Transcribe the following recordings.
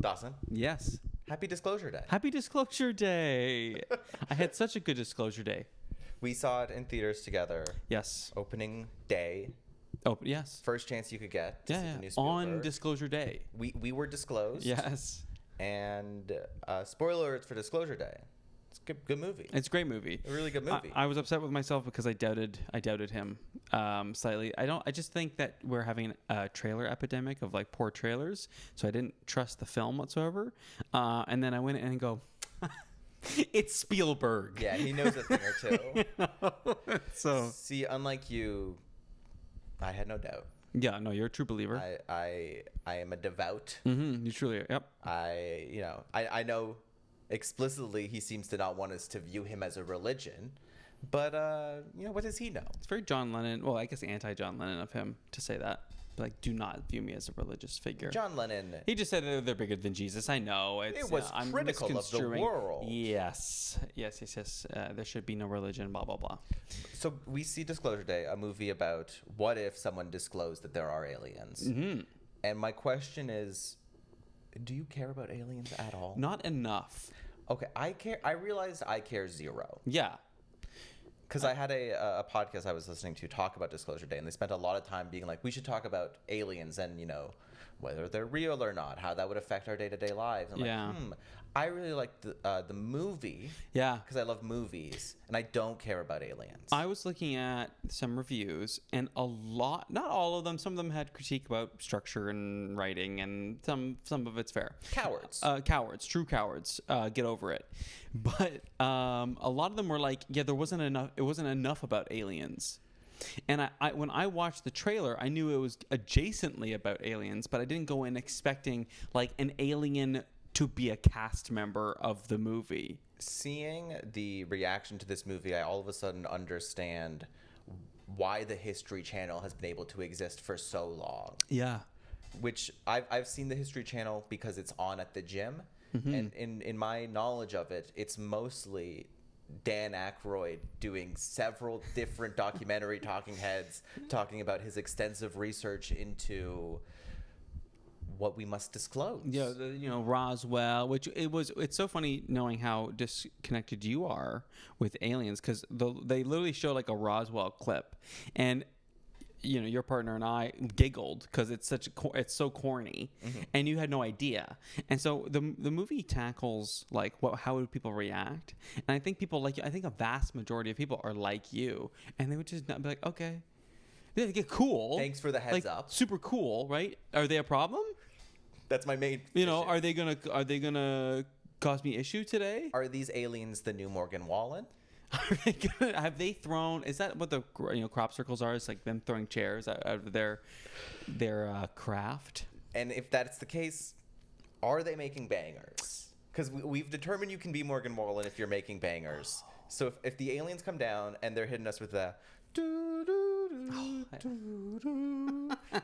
Dawson, Yes. happy Disclosure Day. Happy Disclosure Day. I had such a good Disclosure Day. We saw it in theaters together. Yes. Opening day. Oh, yes. First chance you could get to see the new Spielberg. On Disclosure Day. We were disclosed. Yes. And spoiler alerts for Disclosure Day. It's a good movie. It's a great movie. A really good movie. I was upset with myself because I doubted him slightly. I just think that we're having a trailer epidemic of like poor trailers, so I didn't trust the film whatsoever. And then I went in and go, it's Spielberg. Yeah, he knows a thing or two. So see, unlike you, I had no doubt. yeah, no, you're a true believer. I am a devout. You truly are. Yep. I know explicitly he seems to not want us to view him as a religion, but what does he know? It's very John Lennon. Well, I guess anti-John Lennon of him to say that. Like, do not view me as a religious figure. John Lennon. He just said they're bigger than Jesus. I know. It was I'm critical of the misconstruing. world. Yes. There should be no religion. Blah blah blah. So we see Disclosure Day, a movie about what if someone disclosed that there are aliens. Mm-hmm. And my question is, do you care about aliens at all? Not enough. Okay, I care. I realized I care zero. Yeah. Because I had a podcast I was listening to talk about Disclosure Day, and they spent a lot of time being like, we should talk about aliens and, whether they're real or not, how that would affect our day-to-day lives. I'm Yeah. like, I really like the movie. Yeah. Because I love movies, and I don't care about aliens. I was looking at some reviews, and a lot, not all of them, some of them had critique about structure and writing, and some of it's fair. Cowards. Cowards, true cowards. Get over it. But a lot of them were like, yeah, there wasn't enough. It wasn't enough about aliens. And I when I watched the trailer, I knew it was adjacently about aliens, but I didn't go in expecting like an alien to be a cast member of the movie. Seeing the reaction to this movie, I all of a sudden understand why the History Channel has been able to exist for so long. Yeah. Which I've seen the History Channel because it's on at the gym. Mm-hmm. And in my knowledge of it, it's mostly Dan Aykroyd doing several different documentary talking heads talking about his extensive research into what we must disclose. Yeah, Roswell, it's so funny knowing how disconnected you are with aliens, because they literally show like a Roswell clip, and your partner and I giggled because it's so corny, and you had no idea. And so the movie tackles like how would people react, and I think people like you. I think a vast majority of people are like you, and they would just not be like, okay, they get cool. Thanks for the heads up. Super cool, right? Are they a problem? That's my main. issue. Are they gonna cause me issue today? Are these aliens the new Morgan Wallen? Have they thrown? Is that what the crop circles are? It's like them throwing chairs out of their craft. And if that's the case, are they making bangers? Because we've determined you can be Morgan Wallen if you're making bangers. So if the aliens come down and they're hitting us with the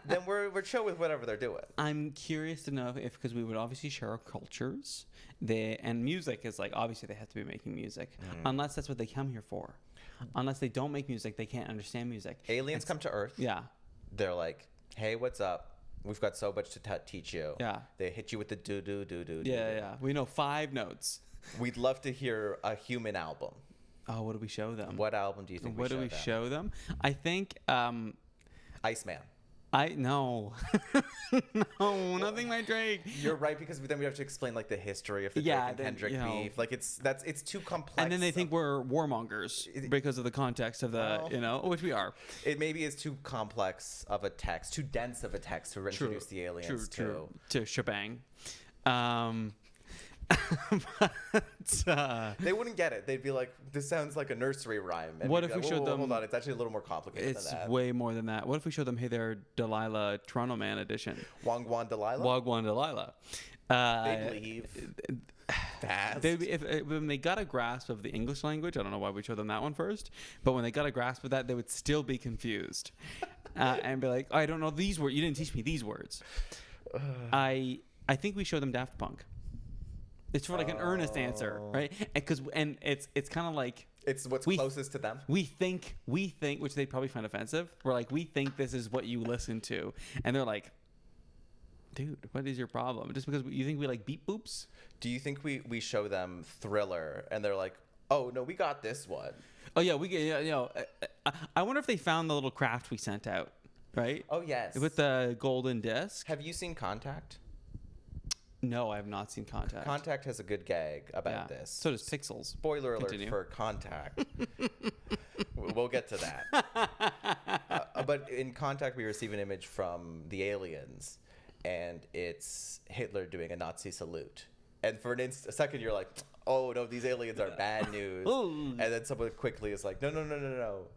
then we're chill with whatever they're doing. I'm curious to know if, because we would obviously share our cultures, and music is like, obviously they have to be making music, unless that's what they come here for. Unless they don't make music, they can't understand music. Aliens come to Earth. Yeah. They're like, hey, what's up? We've got so much to teach you. Yeah. They hit you with the do. Yeah. We know 5 notes. We'd love to hear a human album. Oh, what do we show them? What album do you think what do we show them? I think Iceman. No, nothing like Drake. You're right, because then we have to explain like the history of the Drake and Kendrick beef. Like it's too complex. And then they think we're warmongers because of the context of the which we are. It maybe is too complex of a text, too dense of a text to introduce the aliens to shebang. They wouldn't get it. They'd be like, this sounds like a nursery rhyme. And what if we showed them... Hold on, it's actually a little more complicated than that. It's way more than that. What if we showed them, hey there, Delilah, Toronto Man edition. Wagwan Delilah? Wagwan Delilah. They believe that. When they got a grasp of the English language, I don't know why we showed them that one first, but when they got a grasp of that, they would still be confused. And be like, I don't know these words. You didn't teach me these words. I think we showed them Daft Punk. It's for like an earnest answer, right? And it's kind of like it's what's closest to them. We think, which they probably find offensive. We're like, we think this is what you listen to, and they're like, Dude, what is your problem? Just because you think we like beep boops? Do you think we show them Thriller and they're like, oh no, we got this one? Oh yeah, we get. I wonder if they found the little craft we sent out, right? Oh yes. With the golden disc. Have you seen Contact? No, I have not seen Contact. Contact has a good gag about this. So does Pixels. Spoiler alert for Contact. We'll get to that. But in Contact, we receive an image from the aliens, and it's Hitler doing a Nazi salute. And for a second, you're like, oh no, these aliens are bad news. And then someone quickly is like, no.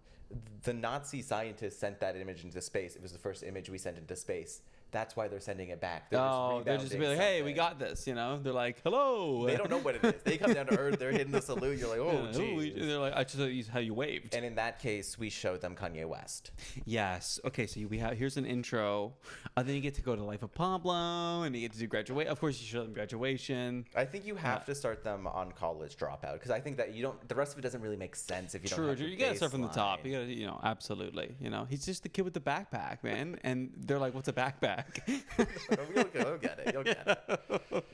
The Nazi scientists sent that image into space. It was the first image we sent into space. That's why they're sending it back. They're just be like, hey, we got this, They're like, hello. They don't know what it is. They come down to Earth, they're hitting the salute. You're like, oh, geez. They're like, I just thought you how you waved. And in that case, we showed them Kanye West. Yes. Okay, so here's an intro. Then you get to go to Life of Pablo, and you get to do graduate. Of course, you show them graduation. I think you have to start them on College Dropout, because I think that the rest of it doesn't really make sense if you don't have True. You got to start from the top. You got to, absolutely. He's just the kid with the backpack, man. And they're like, what's a backpack? You'll get it.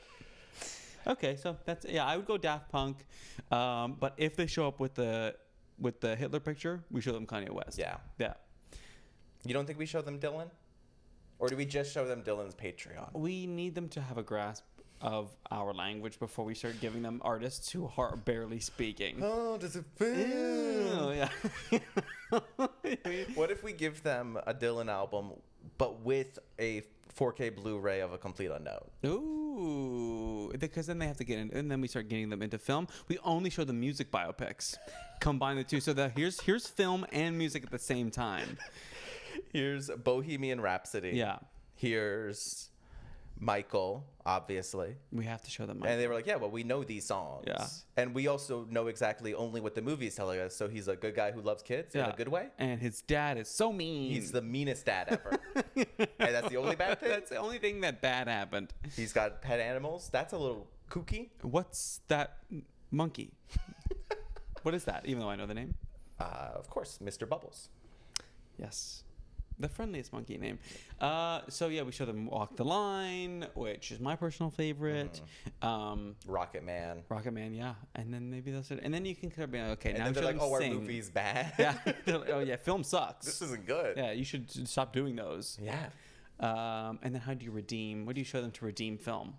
Okay, so that's I would go Daft Punk, but if they show up with the Hitler picture, we show them Kanye West. Yeah. You don't think we show them Dylan, or do we just show them Dylan's Patreon? We need them to have a grasp of our language before we start giving them artists who are barely speaking. Oh, does it feel? Yeah. What if we give them a Dylan album, but with a 4K Blu-ray of A Complete Unknown? Ooh, because then they have to get in, and then we start getting them into film. We only show the music biopics. Combine the two, so that here's film and music at the same time. Here's Bohemian Rhapsody. Yeah. Here's Michael, obviously. We have to show them Michael. And they were like, yeah, well, we know these songs. Yeah. And we also know exactly only what the movie is telling us. So he's a good guy who loves kids in a good way. And his dad is so mean. He's the meanest dad ever. And that's the only bad thing? That's the only thing that bad happened. He's got pet animals. That's a little kooky. What's that monkey? What is that? Even though I know the name. Of course, Mr. Bubbles. Yes. The friendliest monkey name. So yeah, we show them Walk the Line, which is my personal favorite. Rocket Man, yeah. And then maybe they'll start, and then you can kind of be like, okay, and now then they're like, oh, sing. our movie's bad. Yeah. They're like, oh yeah, film sucks. This isn't good. Yeah, you should stop doing those. Yeah. And then how do you redeem? What do you show them to redeem film?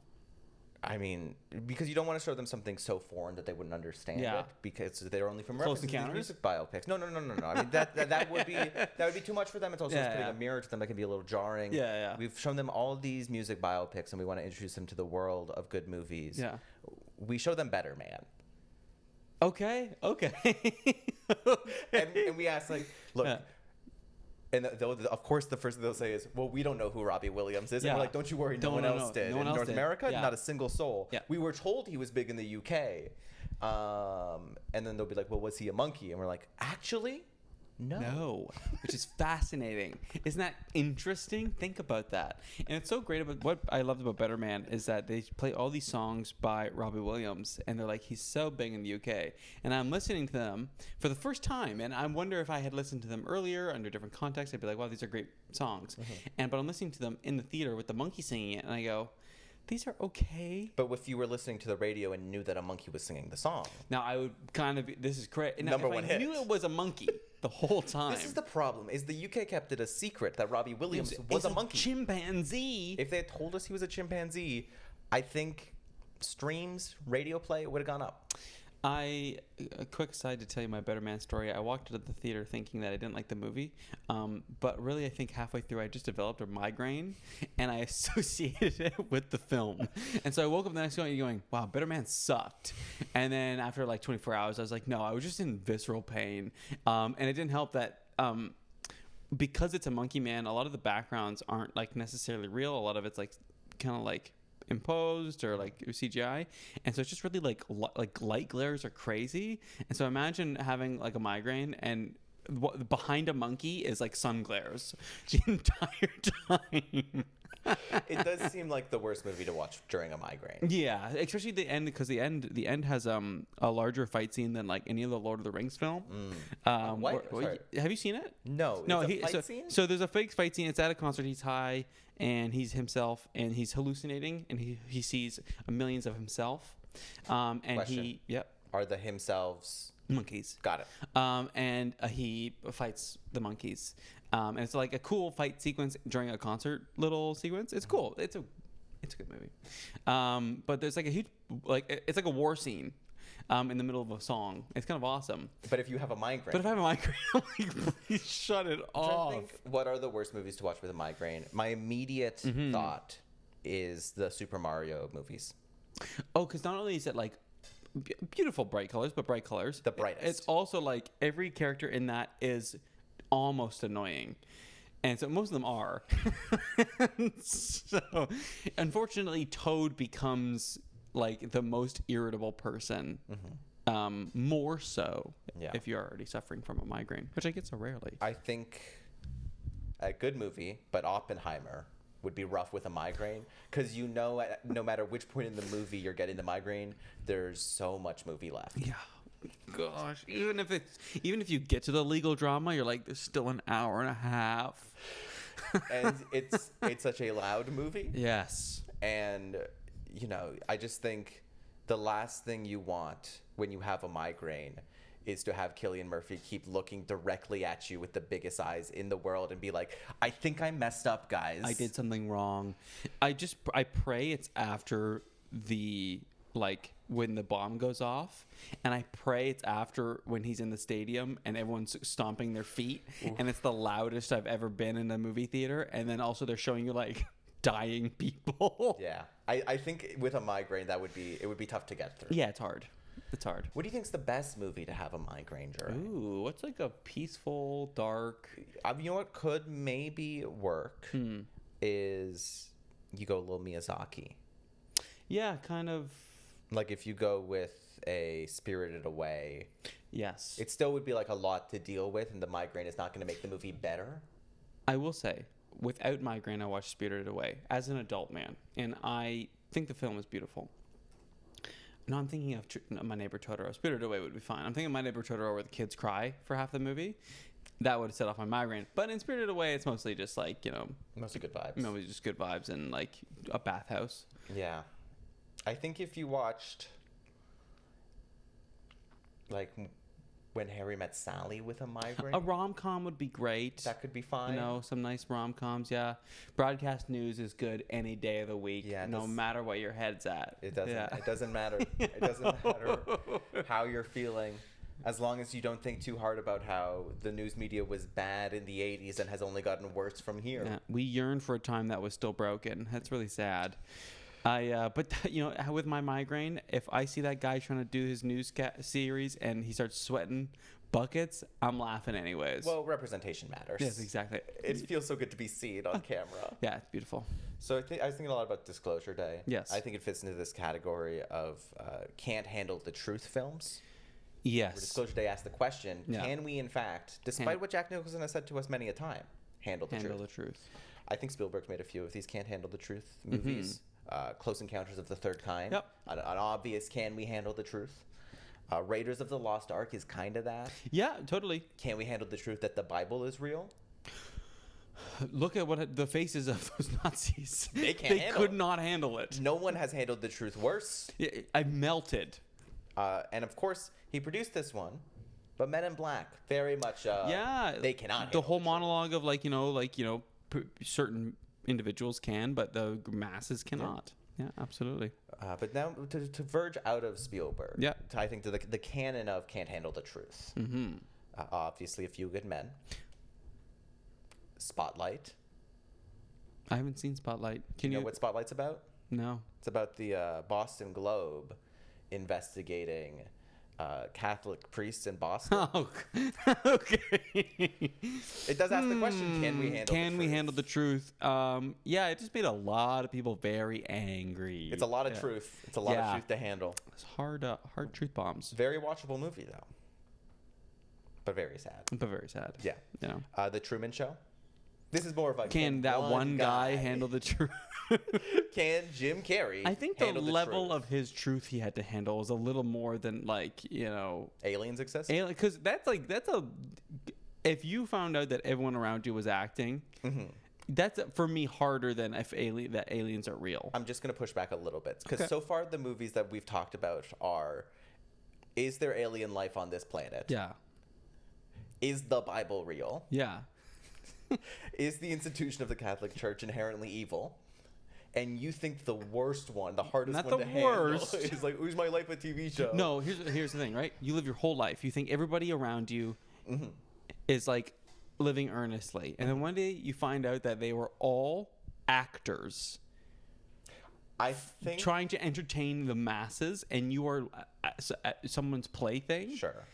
I mean, because you don't want to show them something so foreign that they wouldn't understand it, because they're only from Close references to Encounters? music biopics. No. I mean, that would be too much for them. It's also just putting a mirror to them that can be a little jarring. Yeah. We've shown them all these music biopics, and we want to introduce them to the world of good movies. Yeah. We show them Better Man. Okay. And we ask, like, look. Yeah. And of course, the first thing they'll say is, well, we don't know who Robbie Williams is. Yeah. And we're like, don't you worry, no one else did. In North America, not a single soul. Yeah. We were told he was big in the UK. And then they'll be like, well, was he a monkey? And we're like, actually, no. Which is fascinating. Isn't that interesting? Think about that. And it's so great about what I loved about Better Man is that they play all these songs by Robbie Williams, and they're like, he's so big in the UK. And I'm listening to them for the first time, and I wonder if I had listened to them earlier under different contexts, I'd be like, wow, these are great songs. But I'm listening to them in the theater with the monkey singing it, and I go, these are okay. But if you were listening to the radio and knew that a monkey was singing the song, now I would kind of be, this is correct. Number one hit. I knew it was a monkey the whole time. This is the problem, is the UK kept it a secret that Robbie Williams was a monkey. Chimpanzee. If they had told us he was a chimpanzee, I think streams, radio play would have gone up. A quick aside to tell you my Better Man story. I walked out of the theater thinking that I didn't like the movie, but really I think halfway through I just developed a migraine, and I associated it with the film. And so I woke up the next morning going, wow, Better Man sucked. And then after like 24 hours, I was like, no, I was just in visceral pain. And it didn't help that because it's a monkey man, a lot of the backgrounds aren't like necessarily real. A lot of it's like kind of like imposed or like CGI, and so it's just really like light glares are crazy. And so imagine having like a migraine and behind a monkey is like sun glares the entire time. It does seem like the worst movie to watch during a migraine. Yeah, especially the end, because the end has a larger fight scene than like any of the Lord of the Rings film. What? Sorry. Have you seen it? No. No, it's a fight scene? So there's a fake fight scene. It's at a concert. He's high and he's himself and he's hallucinating and he sees millions of himself. And Question. Are the himselves monkeys? Got it. And he fights the monkeys. And it's like a cool fight sequence during a concert little sequence. It's cool. It's a good movie. But there's like a huge, like, it's like a war scene in the middle of a song. It's kind of awesome. But if you have a migraine. But if I have a migraine, I'm like, please shut it off. I think what are the worst movies to watch with a migraine? My immediate thought is the Super Mario movies. Oh, because not only is it like beautiful bright colors, but bright colors. The brightest. It's also like every character in that is almost annoying. And so most of them are. So unfortunately, Toad becomes like the most irritable person. More so if you're already suffering from a migraine, which I get so rarely. I think a good movie, but Oppenheimer would be rough with a migraine, because no matter which point in the movie you're getting the migraine, there's so much movie left. Yeah. Gosh, even if you get to the legal drama, you're like, there's still an hour and a half. And it's such a loud movie. Yes. And I just think the last thing you want when you have a migraine is to have Cillian Murphy keep looking directly at you with the biggest eyes in the world and be like, I think I messed up, guys. I did something wrong. I pray it's after the, like, when the bomb goes off, and I pray it's after when he's in the stadium and everyone's stomping their feet. Oof. And it's the loudest I've ever been in a movie theater, and then also they're showing you like dying people. Yeah. I think with a migraine it would be tough to get through. Yeah, it's hard. It's hard. What do you think's the best movie to have a migraine during? Ooh, what's like a peaceful, dark... You know what could maybe work is you go a little Miyazaki. Yeah, kind of. Like if you go with a Spirited Away. Yes. It still would be like a lot to deal with, and the migraine is not going to make the movie better. I will say, without migraine, I watched Spirited Away as an adult man, and I think the film is beautiful. No, I'm thinking of My Neighbor Totoro. Spirited Away would be fine. I'm thinking of My Neighbor Totoro where the kids cry for half the movie. That would set off my migraine. But in Spirited Away, it's mostly just like, mostly good vibes. Mostly just good vibes and like a bathhouse. Yeah. I think if you watched like When Harry Met Sally with a migraine, a rom-com would be great. That could be fine. Some nice rom-coms, yeah. Broadcast news is good any day of the week, no matter what your head's at. It doesn't. Yeah. It doesn't matter. It doesn't matter how you're feeling, as long as you don't think too hard about how the news media was bad in the 80s and has only gotten worse from here. Yeah, we yearn for a time that was still broken. That's really sad. But with my migraine, if I see that guy trying to do his news series and he starts sweating buckets, I'm laughing anyways. Well, representation matters. Yes, exactly. It feels so good to be seen on camera. Yeah, it's beautiful. So I was thinking a lot about Disclosure Day. Yes. I think it fits into this category of can't handle the truth films. Yes. Where Disclosure Day asked the question, can we in fact, despite what Jack Nicholson has said to us many a time, handle the truth? I think Spielberg's made a few of these can't handle the truth movies. Close Encounters of the Third Kind. Yep. An obvious can we handle the truth. Raiders of the Lost Ark is kind of that. Yeah, totally. Can we handle the truth that the Bible is real? Look at what the faces of those Nazis. They could not handle it. No one has handled the truth worse. I melted. And of course, he produced this one. But Men in Black, very much. They cannot. Handle the whole monologue of certain individuals can, but the masses cannot. Yeah, absolutely. But now to verge out of Spielberg. Yeah. I think to the canon of can't handle the truth. Obviously, A Few Good Men. Spotlight. I haven't seen Spotlight. Can you know what Spotlight's about? No. It's about the Boston Globe investigating Catholic priests in Boston. Oh, okay. It does ask the question, can we handle the truth? Yeah, it just made a lot of people very angry. It's a lot of truth. It's a lot of truth to handle. It's hard truth bombs. Very watchable movie, though. but very sad. But very sad. Yeah. You know. The Truman Show. This is more of a Can that one guy handle the truth? Can Jim Carrey? I think the handle level truth? of his truth he had to handle was a little more than like, you know, aliens exist. Because that's a. If you found out that everyone around you was acting, that's for me harder than if that aliens are real. I'm just gonna push back a little bit because so far the movies that we've talked about are: is there alien life on this planet? Yeah. Is the Bible real? Yeah. Is the institution of the Catholic Church inherently evil? And you think the worst one, the hardest Not one the to worst. handle is like, who's my life a TV show? No, here's the thing, right? You live your whole life. You think everybody around you is like living earnestly. And then one day you find out that they were all actors. I think Trying to entertain the masses and you are someone's plaything. Sure.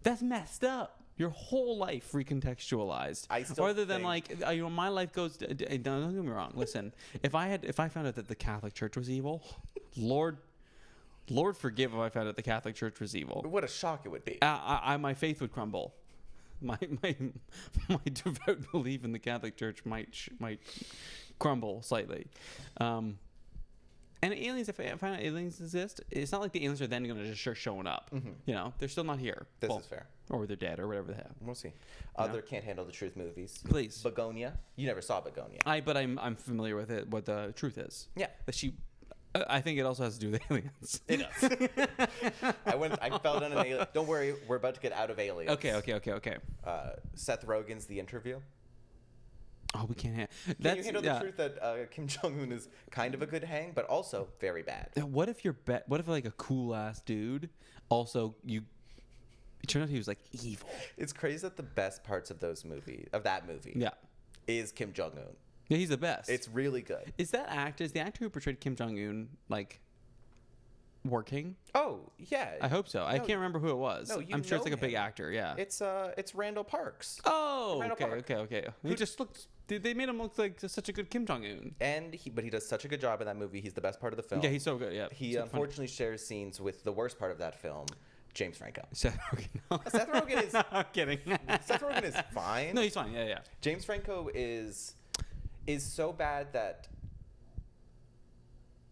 That's messed up. Your whole life recontextualized. I still Rather than think- like, you know, my life goes. Don't get me wrong. Listen, if I found out that the Catholic Church was evil, Lord forgive if I found out the Catholic Church was evil. What a shock it would be. My faith would crumble. My devout belief in the Catholic Church might crumble slightly. And aliens, if I find out aliens exist, it's not like the aliens are then going to just start showing up. You know, they're still not here. This is fair. Or they're dead, or whatever they have. We'll see. Other Can't Handle the Truth movies. Please. Begonia. You never saw Begonia. But I'm familiar with it. What the truth is. Yeah. That she. I think it also has to do with aliens. It does. I fell down an alien. Don't worry, we're about to get out of aliens. Okay. Seth Rogen's The Interview. Oh, we can't. Can you handle the truth that Kim Jong-un is kind of a good hang, but also very bad? What if what if like a cool ass dude also it turned out he was like evil. It's crazy that the best parts of that movie, is Kim Jong-un. Yeah, he's the best. It's really good. Is the actor who portrayed Kim Jong-un like working? Oh yeah, I hope so. I can't remember who it was. No, I'm sure it's like a him. big actor. Yeah. It's Randall Parks. Oh, Randall Park. okay. He just looks. They made him look like such a good Kim Jong Un. But he does such a good job in that movie. He's the best part of the film. Yeah, he's so good. Yeah. He so unfortunately shares scenes with the worst part of that film, James Franco. Seth Rogen. No. Seth Rogen is. No, I'm kidding. Seth Rogen is fine. No, he's fine. Yeah. James Franco is so bad that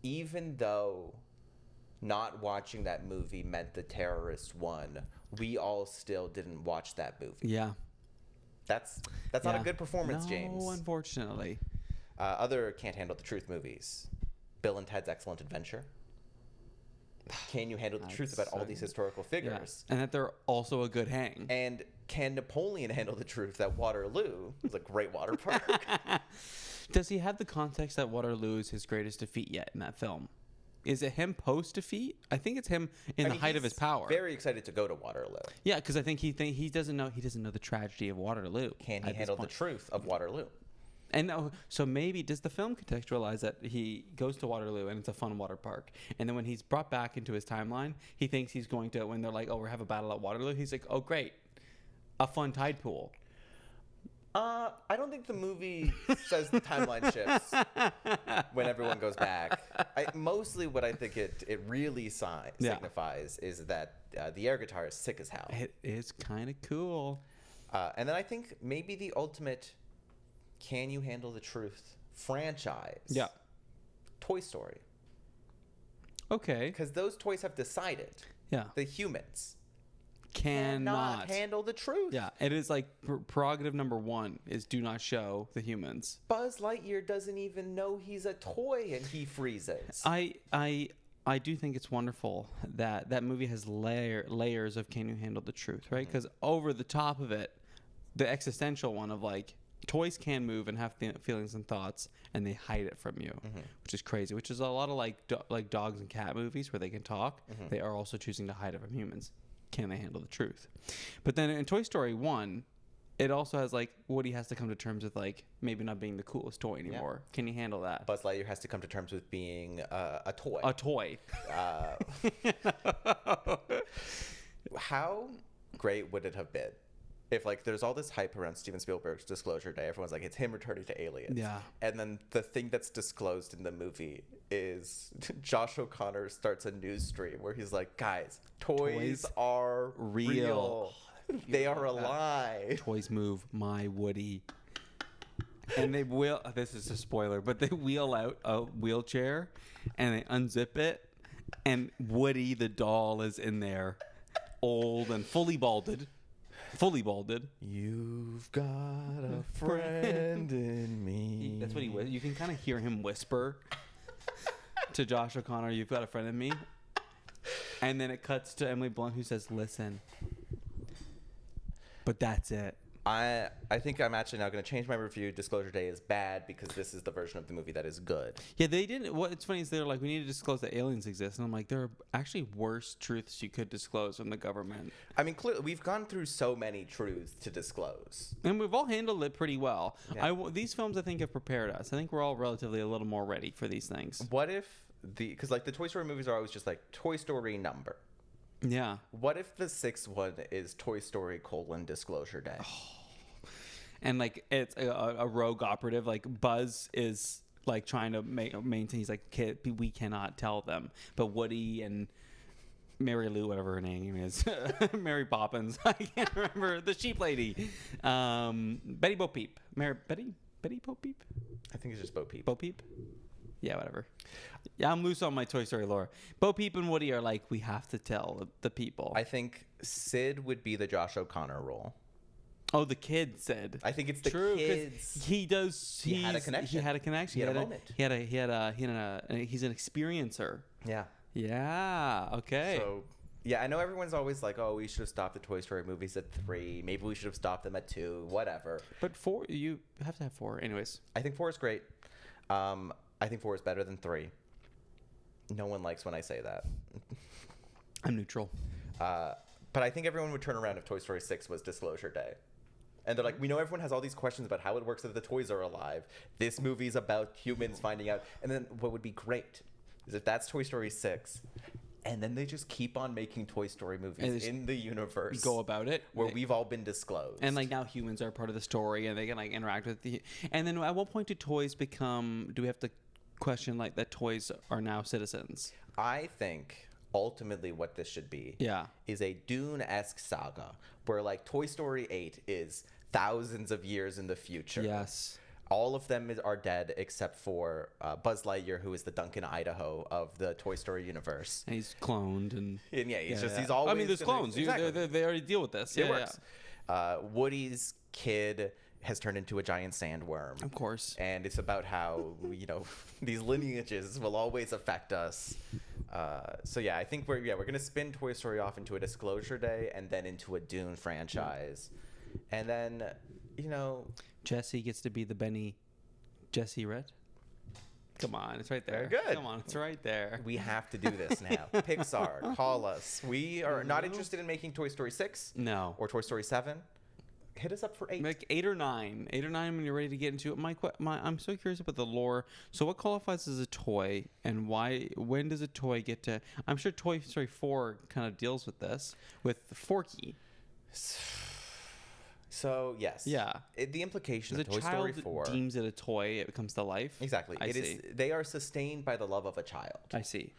even though not watching that movie meant the terrorist won, we all still didn't watch that movie. Yeah. That's not a good performance, James. No, unfortunately. Other Can't Handle the Truth movies. Bill and Ted's Excellent Adventure. Can you handle the truth about all these historical figures? Yeah. And that they're also a good hang. And can Napoleon handle the truth that Waterloo is a great water park? Does he have the context that Waterloo is his greatest defeat yet in that film? Is it him post defeat? I think it's him in the height of his power. Very excited to go to Waterloo. Yeah, because I think he doesn't know the tragedy of Waterloo. Can he handle the truth of Waterloo? And so maybe does the film contextualize that he goes to Waterloo and it's a fun water park, and then when he's brought back into his timeline, he thinks he's going to, when they're like, oh, we have a battle at Waterloo, he's like, oh great, a fun tide pool. I don't think the movie says the timeline shifts when everyone goes back. Mostly what I think it really signifies is that the air guitar is sick as hell. It is kind of cool. And then I think maybe the ultimate Can You Handle the Truth franchise. Yeah. Toy Story. Okay. Because those toys have decided. Yeah. The humans cannot handle the truth. Yeah, it is like prerogative number 1 is do not show the humans. Buzz Lightyear doesn't even know he's a toy and he freezes. I do think it's wonderful that that movie has layers of Can You Handle the Truth, right? Because over the top of it, the existential one of like toys can move and have feelings and thoughts, and they hide it from you, which is crazy. Which is a lot of like dogs and cat movies where they can talk. They are also choosing to hide it from humans. Can they handle the truth? But then in Toy Story 1, it also has like Woody has to come to terms with like maybe not being the coolest toy anymore. Yeah. Can you handle that? Buzz Lightyear has to come to terms with being a toy. A toy. How great would it have been if like there's all this hype around Steven Spielberg's Disclosure Day? Everyone's like, it's him returning to aliens. Yeah. And then the thing that's disclosed in the movie is Josh O'Connor starts a news stream where he's like, guys, toys are real. Oh, They are alive. Toys move, my Woody. And they wheel. This is a spoiler, but they wheel out a wheelchair, and they unzip it, and Woody the doll is in there, old and fully balded. You've got a friend in me. That's what he was. You can kind of hear him whisper to Josh O'Connor, "You've got a friend in me." And then it cuts to Emily Blunt, who says, "Listen." But that's it. I think I'm actually now going to change my review. Disclosure Day is bad because this is the version of the movie that is good. Yeah, they didn't. What's funny is they're like, we need to disclose that aliens exist. And I'm like, there are actually worse truths you could disclose from the government. I mean, clearly, we've gone through so many truths to disclose. And we've all handled it pretty well. Yeah. These films, I think, have prepared us. I think we're all relatively a little more ready for these things. What if because like the Toy Story movies are always just like Toy Story number. Yeah. What if the sixth one is Toy Story : Disclosure Day? And like it's a rogue operative. Like Buzz is like trying to maintain. He's like, "Kid, we cannot tell them." But Woody and Mary Lou, whatever her name is, Mary Poppins. I can't remember the sheep lady. Betty Bo Peep. Betty Bo Peep. I think it's just Bo Peep. Bo Peep. Yeah, whatever. Yeah, I'm loose on my Toy Story lore. Bo Peep and Woody are like, we have to tell the people. I think Sid would be the Josh O'Connor role. Oh, the kid said. I think it's the True, 'cause kids. he does. He had a connection. He had a connection. He had a moment. He's an experiencer. Yeah. Yeah. Okay. So, yeah, I know everyone's always like, oh, we should have stopped the Toy Story movies at 3. Maybe we should have stopped them at 2. Whatever. But 4, you have to have 4. Anyways. I think 4 is great. I think 4 is better than 3. No one likes when I say that. I'm neutral. But I think everyone would turn around if Toy Story 6 was Disclosure Day. And they're like, we know everyone has all these questions about how it works if the toys are alive. This movie's about humans finding out. And then what would be great is if that's Toy Story 6, and then they just keep on making Toy Story movies in the universe. Go about it. Where we've all been disclosed. And like now humans are part of the story and they can like interact with the... And then at what point do toys become... Do we have to question like that toys are now citizens? I think... ultimately what this should be is a Dune-esque saga where like Toy Story 8 is thousands of years in the future. Yes. All of them are dead except for Buzz Lightyear, who is the Duncan Idaho of the Toy Story universe. And he's cloned and yeah, he's always... I mean, there's clones. Exactly. They already deal with this. It works. Woody's kid has turned into a giant sandworm. Of course. And it's about how, these lineages will always affect us. So yeah, I think we're going to spin Toy Story off into a Disclosure Day and then into a Dune franchise. And then, Jesse gets to be the Benny Gesserit. Come on, it's right there. Very good. Come on, it's right there. We have to do this now. Pixar, call us. We are not interested in making Toy Story 6. No. Or Toy Story 7. Hit us up for 8. Like 8 or 9. 8 or 9 when you're ready to get into it. I'm so curious about the lore. So what qualifies as a toy and why? When does a toy get to... I'm sure Toy Story 4 kind of deals with this, with Forky. So, yes. Yeah. The implication of As a Toy Story child 4... deems it a toy, it comes to life. Exactly. They are sustained by the love of a child. I see.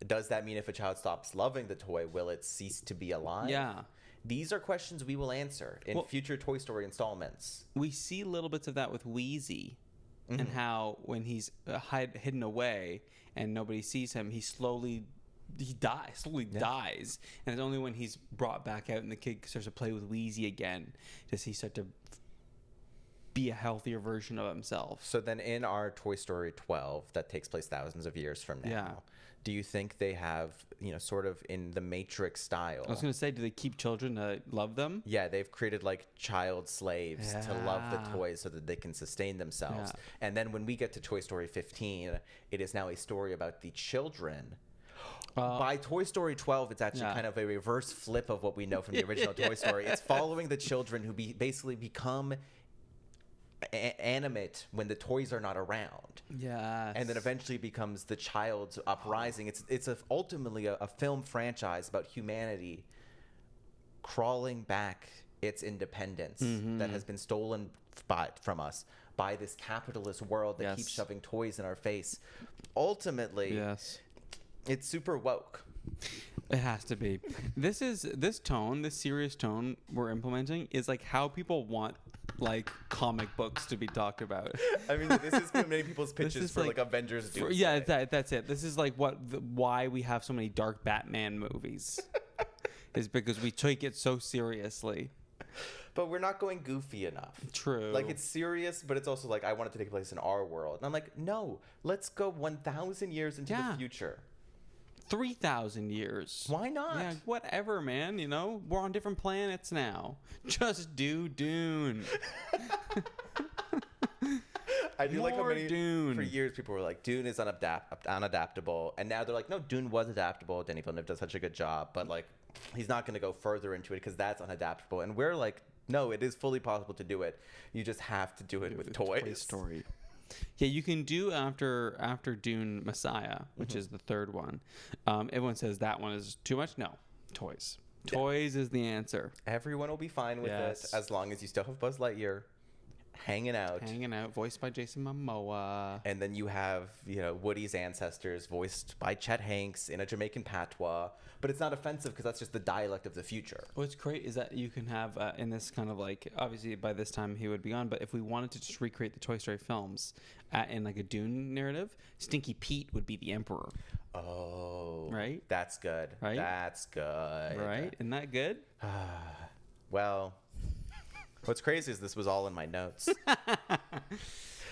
Does that mean if a child stops loving the toy, will it cease to be alive? Yeah. These are questions we will answer in future Toy Story installments. We see little bits of that with Wheezy and how when he's hidden away and nobody sees him, he dies. And it's only when he's brought back out and the kid starts to play with Wheezy again does he start to be a healthier version of himself. So then in our Toy Story 12 that takes place thousands of years from now, do you think they have, sort of in the Matrix style? I was going to say, do they keep children to love them? Yeah, they've created like child slaves to love the toys so that they can sustain themselves. Yeah. And then when we get to Toy Story 15, it is now a story about the children. By Toy Story 12, it's actually kind of a reverse flip of what we know from the original Toy Story. It's following the children who basically become animate when the toys are not around. Yeah. And then eventually becomes the child's uprising. It's ultimately a film franchise about humanity crawling back its independence that has been stolen from us by this capitalist world that keeps shoving toys in our face. Ultimately, It's super woke. It has to be. This serious tone we're implementing is like how people want like comic books to be talked about. I mean, this is many people's pitches for like Avengers Doomsday. Yeah, that's it. This is like why we have so many dark Batman movies. Is because we take it so seriously. But we're not going goofy enough. True. Like, it's serious, but it's also like, I want it to take place in our world. And I'm like, no, let's go 1,000 years into the future. 3,000 years. Why not? Yeah, whatever, man. You know, we're on different planets now. Just do Dune. I do like how many Dune. For years people were like, Dune is unadaptable, and now they're like, no, Dune was adaptable. Denis Villeneuve does such a good job, but like, he's not going to go further into it because that's unadaptable. And we're like, no, it is fully possible to do it. You just have to do it with toys. Toy Story. Yeah, you can do after Dune Messiah, which is the third one. Everyone says that one is too much. No, toys. Toys is the answer. Everyone will be fine with it as long as you still have Buzz Lightyear hanging out, voiced by Jason Momoa. And then you have, Woody's ancestors voiced by Chet Hanks in a Jamaican patois, but it's not offensive because that's just the dialect of the future. What's great is that you can have in this kind of like, obviously by this time he would be gone, but if we wanted to just recreate the Toy Story films in like a Dune narrative, Stinky Pete would be the Emperor. Oh, right? That's good. Right? That's good. Right? Isn't that good? Well, what's crazy is this was all in my notes.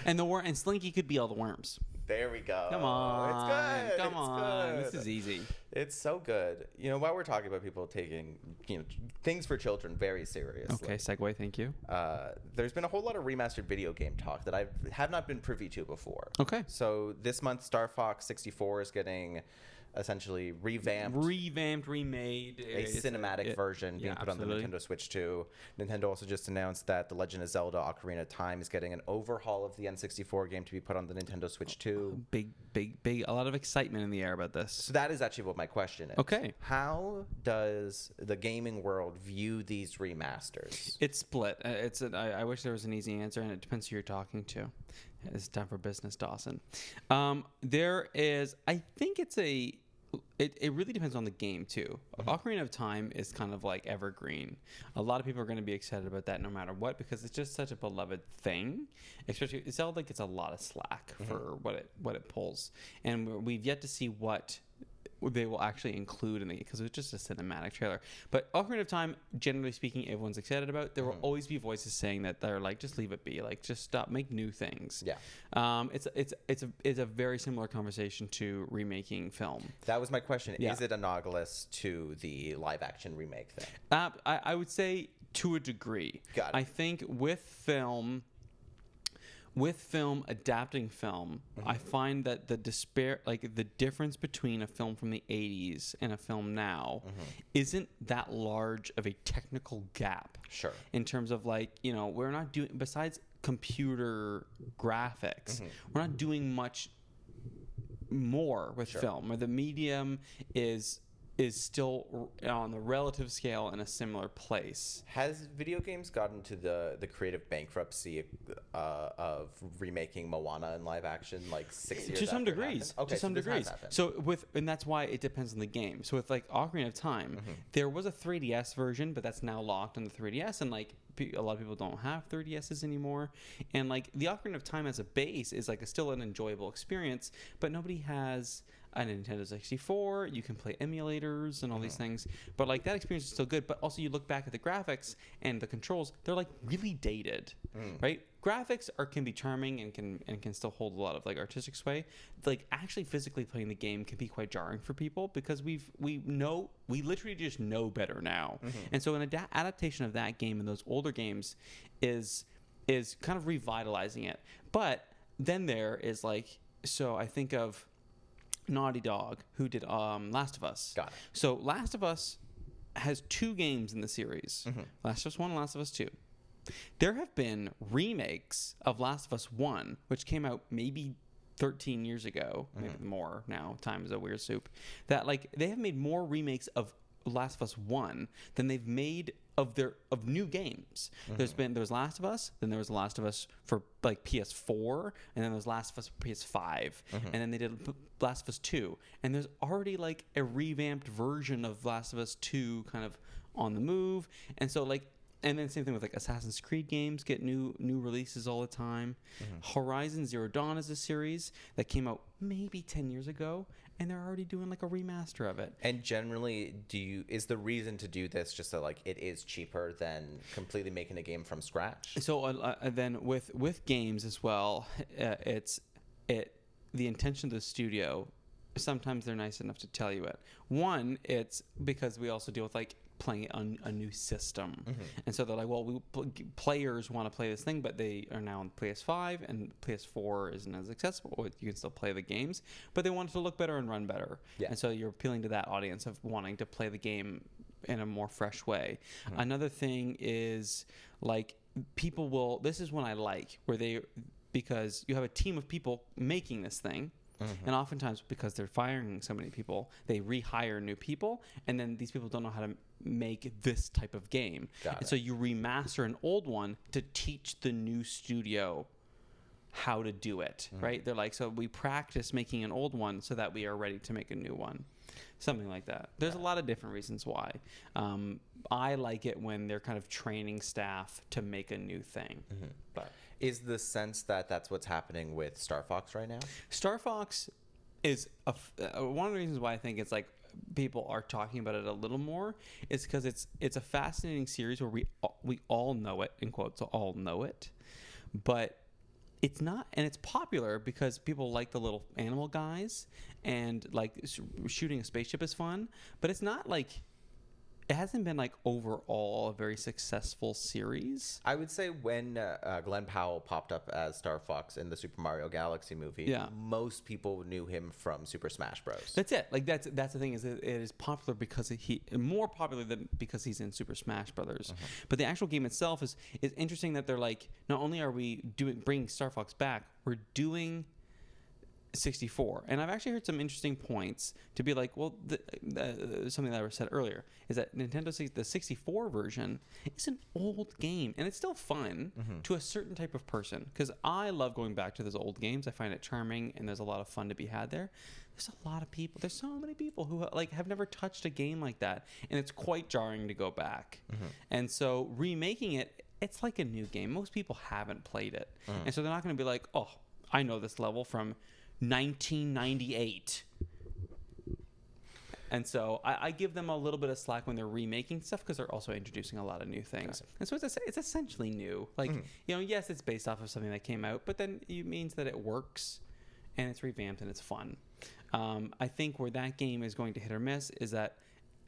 And Slinky could be all the worms. There we go. Come on. It's good. Come on. Good. This is easy. It's so good. While we're talking about people taking, things for children very seriously. Okay, segue. Thank you. There's been a whole lot of remastered video game talk that I have not been privy to before. Okay. So this month, Star Fox 64 is getting essentially remade, a cinematic version being put on the Nintendo Switch 2. Nintendo also just announced that The Legend of Zelda Ocarina of Time is getting an overhaul of the N64 game to be put on the Nintendo Switch 2. Big, a lot of excitement in the air about this. So that is actually what my question is. Okay. How does the gaming world view these remasters? It's split. I wish there was an easy answer, and it depends who you're talking to. It's time for business, Dawson. There is, I think it really depends on the game too. Ocarina of Time is kind of like evergreen. A lot of people are going to be excited about that no matter what because it's just such a beloved thing. Especially Zelda gets a lot of slack for what it pulls, and we've yet to see what they will actually include in the because it's just a cinematic trailer. But Ocarina of Time, generally speaking, everyone's excited about. There will always be voices saying that they're like, just leave it be, like just stop, make new things. Yeah. It's a very similar conversation to remaking film. That was my question. Yeah. Is it analogous to the live action remake thing? I would say to a degree. Got it. I think with film adapting film, I find that the difference between a film from the 80s and a film now isn't that large of a technical gap. Sure. In terms of we're not doing, besides computer graphics, we're not doing much more with film, where the medium is still on the relative scale in a similar place. Has video games gotten to the creative bankruptcy of remaking Moana in live action 6 years to some after it degrees? happened? Okay, to some so this has degrees. happened. So and that's why it depends on the game. So with Ocarina of Time, there was a 3DS version, but that's now locked on the 3DS, and a lot of people don't have 3DSs anymore. And the Ocarina of Time as a base is still an enjoyable experience, but nobody has a Nintendo 64. You can play emulators and all these things, but that experience is still good. But also, you look back at the graphics and the controls; they're really dated, right? Graphics can be charming and can still hold a lot of artistic sway. Actually, physically playing the game can be quite jarring for people because we literally just know better now. And so an adaptation of that game and those older games is kind of revitalizing it. But then there is so I think of Naughty Dog, who did Last of Us. Got it. So Last of Us has 2 games in the series. Last of Us 1 and Last of Us 2. There have been remakes of Last of Us 1, which came out maybe 13 years ago, maybe more now. Time is a weird soup. That they have made more remakes of Last of Us 1 than they've made of new games. There was Last of Us, then there was Last of Us for like PS4, and then there was Last of Us for PS5, and then they did Last of Us 2, and there's already like a revamped version of Last of Us 2 kind of on the move. And so like, and then same thing with like Assassin's Creed games get new releases all the time. Horizon Zero Dawn is a series that came out maybe 10 years ago, and they're already doing like a remaster of it. And generally, is the reason to do this just that like it is cheaper than completely making a game from scratch? So then with games as well, the intention of the studio. Sometimes they're nice enough to tell you it. One, it's because we also deal with like playing on a new system, and so they're like, well, players want to play this thing, but they are now on PS5 and PS4 isn't as accessible. You can still play the games, but they want it to look better and run better. And so you're appealing to that audience of wanting to play the game in a more fresh way. Another thing is like people will. This is one I like because you have a team of people making this thing. And oftentimes, because they're firing so many people, they rehire new people, and then these people don't know how to make this type of game. So you remaster an old one to teach the new studio how to do it, right? They're like, so we practice making an old one so that we are ready to make a new one. Something like that. There's a lot of different reasons why. I like it when they're kind of training staff to make a new thing. But is the sense that that's what's happening with Star Fox right now? Star Fox is one of the reasons why I think it's like people are talking about it a little more is because it's a fascinating series where we all know it, in quotes, all know it, but it's not, and it's popular because people like the little animal guys, and like shooting a spaceship is fun, but it's not like, it hasn't been like overall a very successful series. I would say when Glenn Powell popped up as Star Fox in the Super Mario Galaxy movie, most people knew him from Super Smash Bros. That's it. Like that's the thing, is it is popular because more popular than because he's in Super Smash Brothers. But the actual game itself is interesting that they're like, not only are we bringing Star Fox back, we're doing 64. And I've actually heard some interesting points to be like, well, something that I said earlier is that the 64 version is an old game, and it's still fun to a certain type of person, because I love going back to those old games. I find it charming, and there's a lot of fun to be had there. There's a lot of people, there's so many people who like have never touched a game like that, and it's quite jarring to go back. And so remaking it, it's like a new game. Most people haven't played it, and so they're not going to be like, oh, I know this level from 1998. And so I give them a little bit of slack when they're remaking stuff, because they're also introducing a lot of new things. And so it's essentially new. Like, yes, it's based off of something that came out, but then it means that it works and it's revamped and it's fun. I think where that game is going to hit or miss is that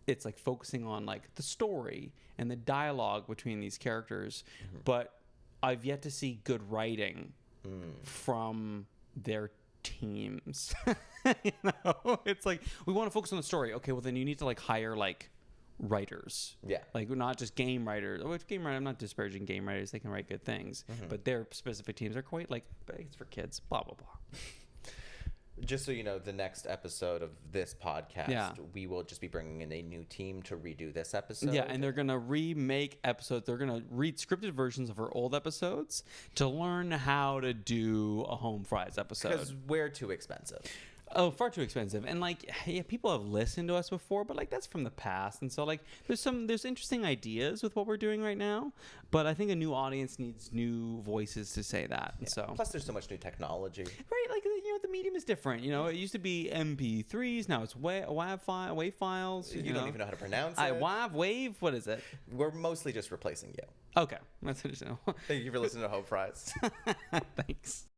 it's like focusing on like the story and the dialogue between these characters, but I've yet to see good writing from their teams. It's like, we want to focus on the story. Okay, well then you need to like hire like writers. Like not just game writers. Which game writer? I'm not disparaging game writers. They can write good things, but their specific teams are quite like, it's for kids. Blah blah blah. Just so you know, the next episode of this podcast, we will just be bringing in a new team to redo this episode. And they're going to remake episodes. They're going to read scripted versions of our old episodes to learn how to do a HomeFries episode. Because we're too expensive. Oh, far too expensive. And like, people have listened to us before, but like that's from the past. And so like there's interesting ideas with what we're doing right now, but I think a new audience needs new voices to say that. And so plus there's so much new technology. Right, like the medium is different. It used to be MP3s, now it's WAV files. You don't even know how to pronounce it. WAV, what is it? We're mostly just replacing you. Okay, that's interesting. Thank you for listening to HomeFries. Thanks.